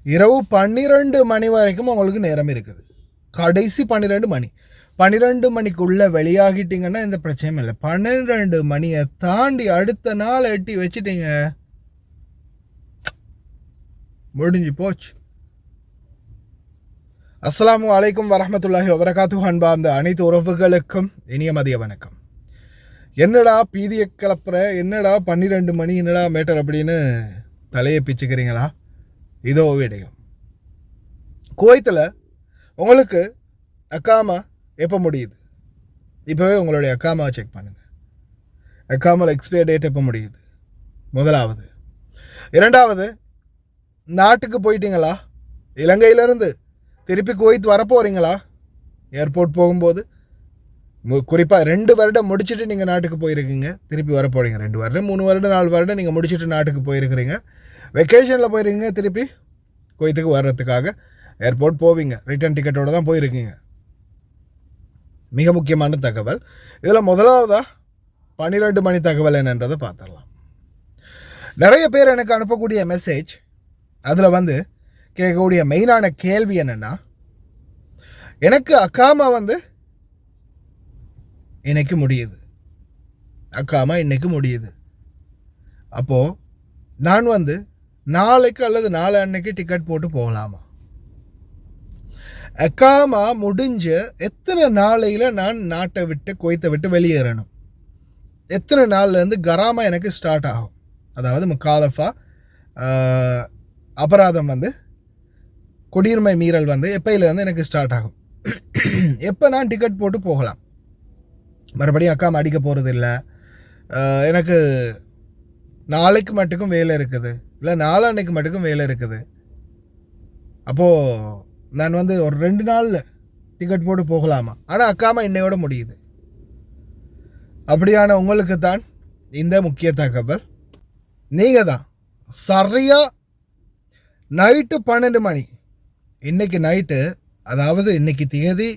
இரவு 12 மணி வரைக்கும் உங்களுக்கு நேரம் இருக்குது. கடைசி 12 மணி. 12 மணிக்குள்ளே வெளியாகிட்டிங்கன்னா எந்த பிரச்சனையும் இல்லை. 12 மணியை தாண்டி அடுத்த நாள் எட்டி வச்சுட்டீங்க, முடிஞ்சு போச்சு. அஸ்ஸலாமு அலைக்கும் வரஹ்மத்துல்லாஹி வபரகாத்துஹு. அன்பார்ந்த அனைத்து உறவுகளுக்கும் இனிய மதிய வணக்கம். என்னடா பீதியை கிளப்புற, என்னடா 12 மணி, என்னடா மேட்டர் அப்படின்னு தலையை பிச்சுக்கிறீங்களா? இதோ விடயம். குவைத்தில் உங்களுக்கு அக்காமா எப்போ முடியுது? இப்போவே உங்களுடைய அக்காமாவை செக் பண்ணுங்கள். அக்காமாவில் எக்ஸ்பயர் டேட் எப்போ முடியுது? முதலாவது. இரண்டாவது, நாட்டுக்கு போயிட்டீங்களா? இலங்கையிலேருந்து திருப்பி குவைத் வரப்போகிறீங்களா? ஏர்போர்ட் போகும்போது குறிப்பாக 2 வருடம் முடிச்சுட்டு நீங்கள் நாட்டுக்கு போயிருக்கீங்க, திருப்பி வரப்போகிறீங்க. 2 வருடம் 3 வருடம் 4 வருடம் நீங்கள் முடிச்சுட்டு நாட்டுக்கு போயிருக்கிறீங்க, வெக்கேஷனில் போயிருக்கீங்க, திருப்பி குவைத்துக்கு வர்றதுக்காக ஏர்போர்ட் போவீங்க, ரிட்டர்ன் டிக்கெட்டோடு தான் போயிருக்கீங்க. மிக முக்கியமான தகவல் இதில் முதலாவதாக 12 மணி தகவல் என்னன்றதை பார்த்துடலாம். நிறைய பேர் எனக்கு அனுப்பக்கூடிய மெசேஜ், அதில் கேட்கக்கூடிய மெயினான கேள்வி என்னென்னா, எனக்கு அக்காமா இன்னைக்கு முடியுது, அக்காமா இன்னைக்கு முடியுது, அப்போது நான் நாளைக்கு அல்லது நாளை அன்னைக்கு டிக்கெட் போட்டு போகலாமா? அக்காமா முடிஞ்ச எத்தனை நாளையில் நான் நாட்டை விட்டு குவைத்தை விட்டு வெளியேறணும்? எத்தனை நாள்லேருந்து கராமா எனக்கு ஸ்டார்ட் ஆகும்? அதாவது முக்காலஃபா அபராதம் குடியுரிமை மீறல் எப்பையிலேருந்து எனக்கு ஸ்டார்ட் ஆகும்? எப்போ நான் டிக்கெட் போட்டு போகலாம்? மறுபடியும் அக்காமா அடிக்க போகிறது இல்லை, எனக்கு நாளைக்கு மட்டுக்கும் வேலை இருக்குது, இல்லை நாளான்னைக்கு மட்டுக்கும் வேலை இருக்குது, அப்போது நான் ஒரு 2 நாளில் டிக்கெட் போட்டு போகலாமா? ஆனால் அக்காமா இன்னையோட முடியுது. அப்படியான உங்களுக்கு தான் இந்த முக்கிய தகவல். நீங்கள் தான் சரியாக நைட்டு 12 மணி, இன்றைக்கி நைட்டு, அதாவது இன்றைக்கி திகதி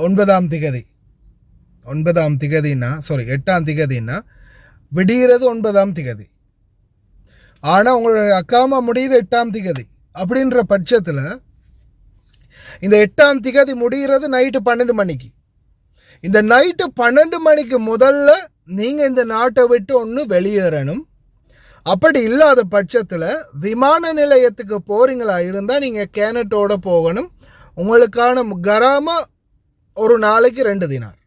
9ஆம் திகதி, 9ஆம் திகதின்னா 8ஆம் திகதின்னா விடிகிறது 9ஆம் திகதி, ஆனால் உங்களுடைய அக்காமா முடியுது 8ஆம் திகதி. அப்படின்ற பட்சத்தில் இந்த 8ஆம் திகதி முடிகிறது நைட்டு 12 மணிக்கு. இந்த நைட்டு 12 மணிக்கு முதல்ல நீங்கள் இந்த நாட்டை விட்டு ஒன்று வெளியேறணும். அப்படி இல்லாத பட்சத்தில் விமான நிலையத்துக்கு போகிறீங்களா இருந்தால் நீங்கள் கேனட்டோடு போகணும். உங்களுக்கான கராமா ஒரு நாளைக்கு 2 தினார்,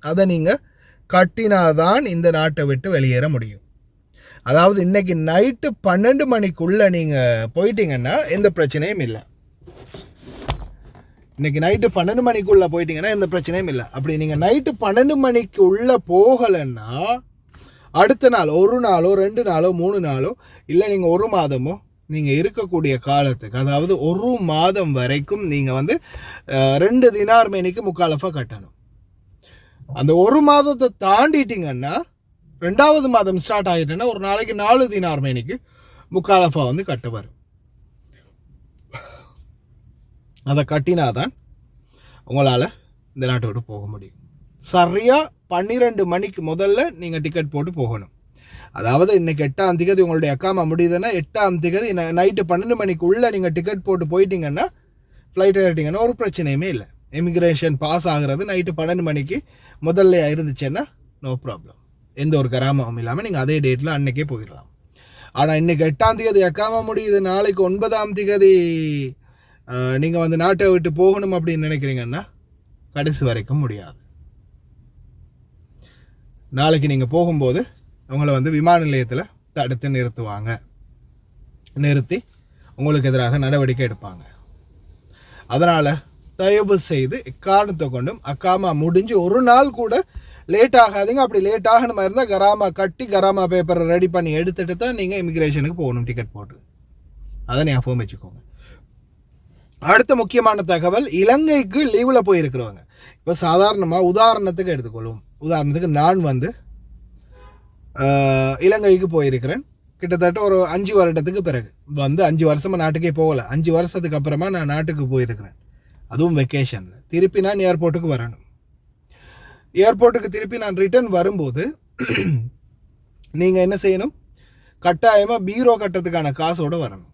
அதை நீங்கள் கட்டினாதான் இந்த நாட்டை விட்டு வெளியேற முடியும். அதாவது இன்றைக்கி நைட்டு 12 மணிக்குள்ளே நீங்கள் போயிட்டீங்கன்னா எந்த பிரச்சனையும் இல்லை. இன்றைக்கி நைட்டு 12 மணிக்குள்ளே போயிட்டீங்கன்னா எந்த பிரச்சனையும் இல்லை. அப்படி நீங்கள் நைட்டு 12 மணிக்கு உள்ளே போகலைன்னா அடுத்த நாள் 1 நாளோ 2 நாளோ 3 நாளோ இல்லை நீங்கள் 1 மாதமோ நீங்கள் இருக்கக்கூடிய காலத்துக்கு, அதாவது 1 மாதம் வரைக்கும் நீங்கள் 2 தினார் மேனிக்கு முக்காலஃபா கட்டணும். அந்த 1 மாதத்தை தாண்டிட்டிங்கன்னா 2வது மாதம் ஸ்டார்ட் ஆகிட்டேன்னா ஒரு நாளைக்கு 4 தினார் மேனிக்கு முக்காலஃபா கட்ட வரும். அதை கட்டினாதான் உங்களால் இந்த நாட்டை விட்டு போக முடியும். சரியாக 12 மணிக்கு முதல்ல நீங்கள் டிக்கெட் போட்டு போகணும். அதாவது இன்றைக்கி 8ஆம் திகதி உங்களுடைய அக்காமா முடியுதுன்னா 8ஆம் திகதி நைட்டு 12 மணிக்குள்ளே நீங்கள் டிக்கெட் போட்டு போயிட்டீங்கன்னா, ஃப்ளைட் ஏறிட்டிங்கன்னா ஒரு பிரச்சனையுமே இல்லை. இமிக்ரேஷன் பாஸ் ஆகிறது நைட்டு 12 மணிக்கு முதல்ல இருந்துச்சுன்னா நோ ப்ராப்ளம், எந்த ஒரு கராமாவும் இல்லாமல் நீங்கள் அதே டேட்டில் அன்றைக்கே போயிடலாம். ஆனால் இன்றைக்கி 8ஆம் திகதி அக்காமா முடியுது, நாளைக்கு 9ஆம் திகதி நீங்கள் நாட்டை விட்டு போகணும் அப்படின்னு நினைக்கிறீங்கன்னா கடைசி வரைக்கும் முடியாது. நாளைக்கு நீங்கள் போகும்போது உங்களை விமான நிலையத்தில் தடுத்து நிறுத்துவாங்க, நிறுத்தி உங்களுக்கு எதிராக நடவடிக்கை எடுப்பாங்க. அதனால் தயவு செய்து எக்காரணத்தை கொண்டும் அக்காமா முடிஞ்சு 1 நாள் கூட லேட் ஆகாதீங்க. அப்படி லேட் ஆகணும் மாதிரி இருந்தால் கராமா கட்டி கராமா பேப்பரை ரெடி பண்ணி எடுத்துகிட்டு தான் நீங்கள் இமிக்ரேஷனுக்கு போகணும் டிக்கெட் போட்டு. அதை ஞாபகம் வச்சுக்கோங்க. அடுத்த முக்கியமான தகவல், இலங்கைக்கு லீவில் போயிருக்கிறவங்க. இப்போ சாதாரணமாக உதாரணத்துக்கு எடுத்துக்கொள்வோம். உதாரணத்துக்கு நான் இலங்கைக்கு போயிருக்கிறேன். கிட்டத்தட்ட ஒரு 5 வருடத்துக்கு பிறகு 5 வருஷமாக நாட்டுக்கே போகலை. 5 வருஷத்துக்கு அப்புறமா நான் நாட்டுக்கு போயிருக்கிறேன், அதுவும் வெக்கேஷனில். திருப்பி நான் ஏர்போர்ட்டுக்கு வரணும். ஏர்போர்ட்டுக்கு திருப்பி நான் ரிட்டர்ன் வரும்போது நீங்கள் என்ன செய்யணும்? கட்டாயமாக பீரோ கட்டுறதுக்கான காசோடு வரணும்.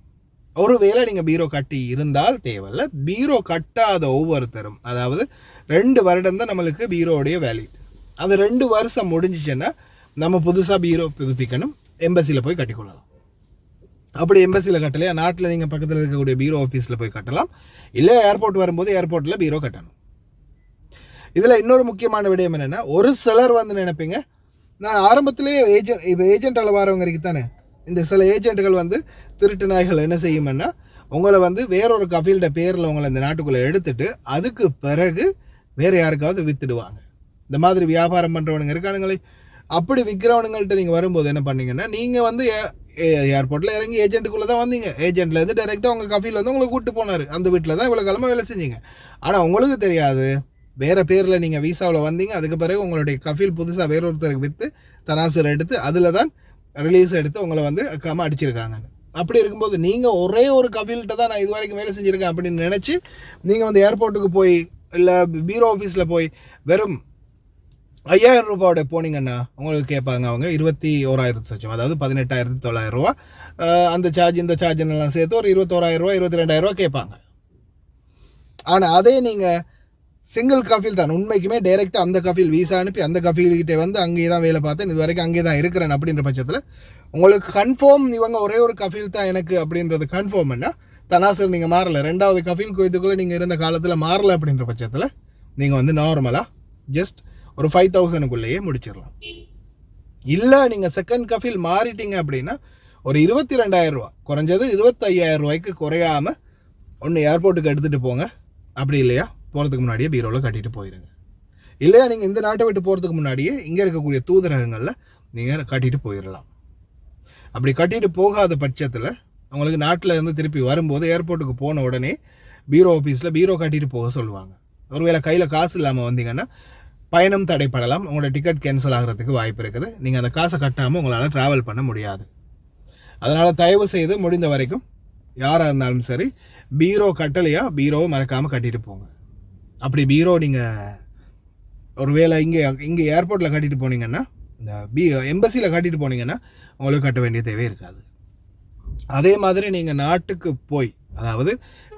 ஒருவேளை நீங்கள் பீரோ கட்டி இருந்தால் தேவையில்லை. பீரோ கட்டாத ஒவ்வொருத்தரும், அதாவது 2 வருடம் தான் நம்மளுக்கு பீரோடைய வேலிட். அந்த 2 வருஷம் முடிஞ்சிச்சுன்னா நம்ம புதுசாக பீரோ புதுப்பிக்கணும், எம்பசியில் போய் கட்டிக்கொள்ளலாம். அப்படி எம்பசியில் கட்டலையா, நாட்டில் நீங்கள் பக்கத்தில் இருக்கக்கூடிய பீரோ ஆஃபீஸில் போய் கட்டலாம். இல்லை ஏர்போர்ட் வரும்போது ஏர்போர்ட்டில் பீரோ கட்டணும். இதில் இன்னொரு முக்கியமான விடயம் என்னென்னா, ஒரு சிலர் வந்து நினைப்பீங்க, நான் ஆரம்பத்திலேயே ஏஜென்ட்டால் வரவங்க இருக்கு தானே, இந்த சில ஏஜென்ட்டுகள் வந்து திருட்டு நாய்கள் என்ன செய்யும்னா, உங்களை வந்து வேறொரு கஃபீல்ட பேரில் உங்களை இந்த நாட்டுக்குள்ளே எடுத்துட்டு அதுக்கு பிறகு வேறு யாருக்காவது விற்றுடுவாங்க. இந்த மாதிரி வியாபாரம் பண்ணுறவனுங்க இருக்கானுங்களே, அப்படி விற்கிறவனுங்கள்ட்ட நீங்கள் வரும்போது என்ன பண்ணீங்கன்னா, நீங்கள் வந்து ஏர்போர்ட்டில் இறங்கி ஏஜென்ட்டுக்குள்ளே தான் வந்தீங்க. ஏஜென்ட்லேருந்து டைரெக்டாக உங்கள் கஃபீல் வந்து உங்களை கூப்பிட்டு போனார். அந்த வீட்டில் தான் இவ்வளோ காலமாக வேலை செஞ்சீங்க. ஆனால் உங்களுக்கு தெரியாது, வேறு பேரில் நீங்கள் வீசாவில் வந்தீங்க. அதுக்கு பிறகு உங்களுடைய கஃபீல் புதுசாக வேறொருத்தருக்கு விற்று தனாசர் எடுத்து அதில் தான் ரிலீஸ் எடுத்து உங்களை வந்து அக்காமல் அடிச்சிருக்காங்க. அப்படி இருக்கும்போது நீங்கள் ஒரே ஒரு கஃபீல்கிட்ட தான் நான் இது வரைக்கும் வேலை செஞ்சுருக்கேன் அப்படின்னு நினச்சி நீங்கள் வந்து ஏர்போர்ட்டுக்கு போய் இல்லை பீரோ ஆஃபீஸில் போய் வெறும் 5000 ரூபாயோட போனீங்கன்னா உங்களுக்கு கேட்பாங்க அவங்க 21,000 லட்சம், அதாவது 18,900 ரூபா. அந்த சார்ஜ் இந்த சார்ஜெல்லாம் சேர்த்து ஒரு 21,000 ரூபா 22,000 ரூபா கேட்பாங்க. ஆனால் அதே நீங்கள் சிங்கிள் கஃபீல் தான், உண்மைக்குமே டைரெக்டாக அந்த கஃபீல் வீசா அனுப்பி அந்த கஃபீல்கிட்டே வந்து அங்கேயே தான் வேலை பார்த்தேன், இது வரைக்கும் அங்கே தான் இருக்கிறேன் அப்படின்ற பட்சத்தில் உங்களுக்கு கன்ஃபார்ம் இவங்க ஒரே ஒரு கஃபீல் தான் எனக்கு அப்படின்றது கன்ஃபார்ம் பண்ணால் தனாசர் நீங்கள் மாறலை. 2வது கஃபீல் கோயத்துக்குள்ளே நீங்கள் இருந்த காலத்தில் மாறலை அப்படின்ற பட்சத்தில் நீங்கள் வந்து நார்மலாக ஜஸ்ட் ஒரு 5,000க்குள்ளேயே முடிச்சிடலாம். இல்லை நீங்கள் செகண்ட் கஃபீல் மாறிட்டீங்க அப்படின்னா ஒரு 22,000 ரூபா, குறைஞ்சது 25,000 ரூபாய்க்கு குறையாமல் ஒன்று ஏர்போர்ட்டுக்கு எடுத்துகிட்டு போங்க. அப்படி இல்லையா போகிறதுக்கு முன்னாடியே பீரோவில் கட்டிட்டு போயிடுங்க. இல்லையா நீங்கள் இந்த நாட்டை விட்டு போகிறதுக்கு முன்னாடியே இங்கே இருக்கக்கூடிய தூதரகங்களில் நீங்கள் கட்டிட்டு போயிடலாம். அப்படி கட்டிட்டு போகாத பட்சத்தில் உங்களுக்கு நாட்டில் இருந்து திருப்பி வரும்போது ஏர்போர்ட்டுக்கு போன உடனே பீரோ ஆஃபீஸில் பீரோ கட்டிட்டு போக சொல்லுவாங்க. ஒருவேளை கையில் காசு இல்லாமல் வந்தீங்கன்னா பயணம் தடைப்படலாம், உங்களோட டிக்கெட் கேன்சல் ஆகிறதுக்கு வாய்ப்பு இருக்குது. நீங்கள் அந்த காசை கட்டாமல் உங்களால் ட்ராவல் பண்ண முடியாது. அதனால் தயவு செய்து முடிந்த வரைக்கும் யாராக இருந்தாலும் சரி பீரோ கட்டலையா பீரோவை மறக்காமல் கட்டிட்டு போங்க. அப்படி பீரோ நீங்கள் ஒருவேளை இங்கே ஏர்போர்ட்டில் கட்டிட்டு போனீங்கன்னா, இந்த எம்பசியில் கட்டிட்டு போனீங்கன்னா உங்களுக்கு கட்ட வேண்டிய தேவை இருக்காது. அதே மாதிரி நீங்கள் நாட்டுக்கு போய், அதாவது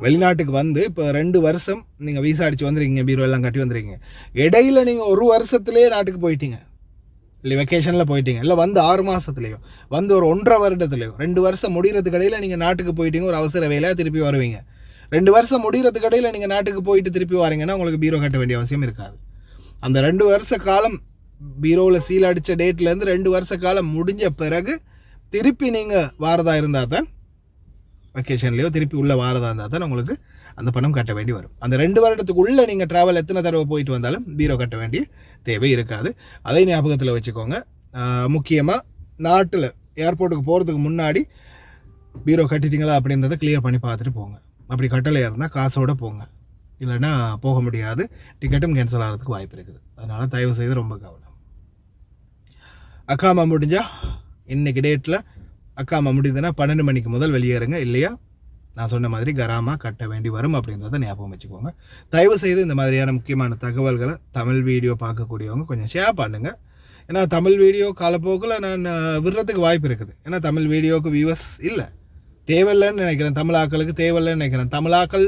வெளிநாட்டுக்கு வந்து இப்போ 2 வருஷம் நீங்கள் வீசா அடித்து வந்துருக்கீங்க, பீரோ எல்லாம் கட்டி வந்துருக்கீங்க. இடையில் நீங்கள் 1 வருஷத்துலேயே நாட்டுக்கு போயிட்டீங்க, இல்லை வெக்கேஷனில் போயிட்டீங்க, இல்லை வந்து 6 மாதத்துலேயோ வந்து ஒரு 1.5 வருடத்துலையோ 2 வருஷம் முடிகிறதுக்கு இடையில் நீங்கள் நாட்டுக்கு போயிட்டீங்க, ஒரு அவசர வேலையாக திருப்பி வருவீங்க. 2 வருஷம் முடிகிறதுக்கு இடையில் நீங்கள் நாட்டுக்கு போயிட்டு திருப்பி வரீங்கன்னா உங்களுக்கு பீரோ கட்ட வேண்டிய அவசியம் இருக்காது. அந்த 2 வருஷ காலம் பீரோவில் சீல் அடித்த டேட்லேருந்து 2 வருஷ காலம் முடிஞ்ச பிறகு திருப்பி நீங்கள் வாரதாக இருந்தால் தான், வெக்கேஷன்லேயோ திருப்பி உள்ளே வாரதாக இருந்தால் தான் உங்களுக்கு அந்த பணம் கட்ட வேண்டி வரும். அந்த 2 வருடத்துக்குள்ளே நீங்கள் ட்ராவல் எத்தனை தடவை போயிட்டு வந்தாலும் பீரோ கட்ட வேண்டிய தேவை இருக்காது. அதை ஞாபகத்தில் வச்சுக்கோங்க. முக்கியமாக நாட்டில் ஏர்போர்ட்டுக்கு போகிறதுக்கு முன்னாடி பீரோ கட்டிட்டீங்களா அப்படின்றத கிளியர் பண்ணி பார்த்துட்டு போங்க. அப்படி கட்டளையாக இருந்தால் காசோடு போங்க, இல்லைன்னா போக முடியாது, டிக்கெட்டும் கேன்சல் ஆகிறதுக்கு வாய்ப்பு இருக்குது. அதனால் தயவு செய்து ரொம்ப கவனம். அக்காமா முடிஞ்சால் இன்றைக்கி டேட்டில் அக்காமா முடியுதுன்னா 12 மணிக்கு முதல் வெளியேறுங்க. இல்லையா நான் சொன்ன மாதிரி கராமா கட்ட வேண்டி வரும் அப்படின்றத ஞாபகம் வச்சுக்கோங்க. தயவு செய்து இந்த மாதிரியான முக்கியமான தகவல்களை தமிழ் வீடியோ பார்க்கக்கூடியவங்க கொஞ்சம் ஷேர் பண்ணுங்கள். ஏன்னா தமிழ் வீடியோ காலப்போக்கில் நான் விடுறதுக்கு வாய்ப்பு இருக்குது. ஏன்னா தமிழ் வீடியோவுக்கு வியூவர்ஸ் இல்லை, தேவையில்லைன்னு நினைக்கிறேன். தமிழாக்களுக்கு தேவையில்லைன்னு நினைக்கிறேன். தமிழாக்கள்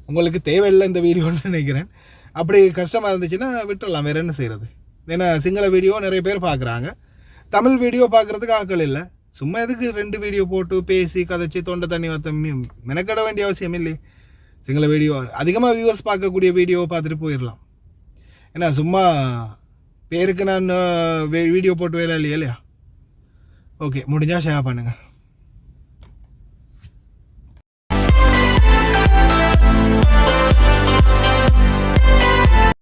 உங்களுக்கு தேவையில்லை இந்த வீடியோன்னு நினைக்கிறேன். அப்படி கஷ்டமாக இருந்துச்சுன்னா விட்டுடலாம், வேறு என்ன செய்கிறது. ஏன்னா சிங்கள வீடியோ நிறைய பேர் பார்க்குறாங்க, தமிழ் வீடியோ பார்க்குறதுக்கு ஆக்கள் இல்லை. சும்மா எதுக்கு 2 வீடியோ போட்டு பேசி கதைச்சி தொண்டை தண்ணி வத்த மெனக்கட வேண்டிய அவசியம் இல்லை. சிங்கள வீடியோ அதிகமாக வியூவர்ஸ் பார்க்கக்கூடிய வீடியோவை பார்த்துட்டு போயிடலாம். ஏன்னா சும்மா பேருக்கு நான் வீடியோ போட்டு வேலை இல்லையா. ஓகே, முடிஞ்சால் ஷேர் பண்ணுங்கள்.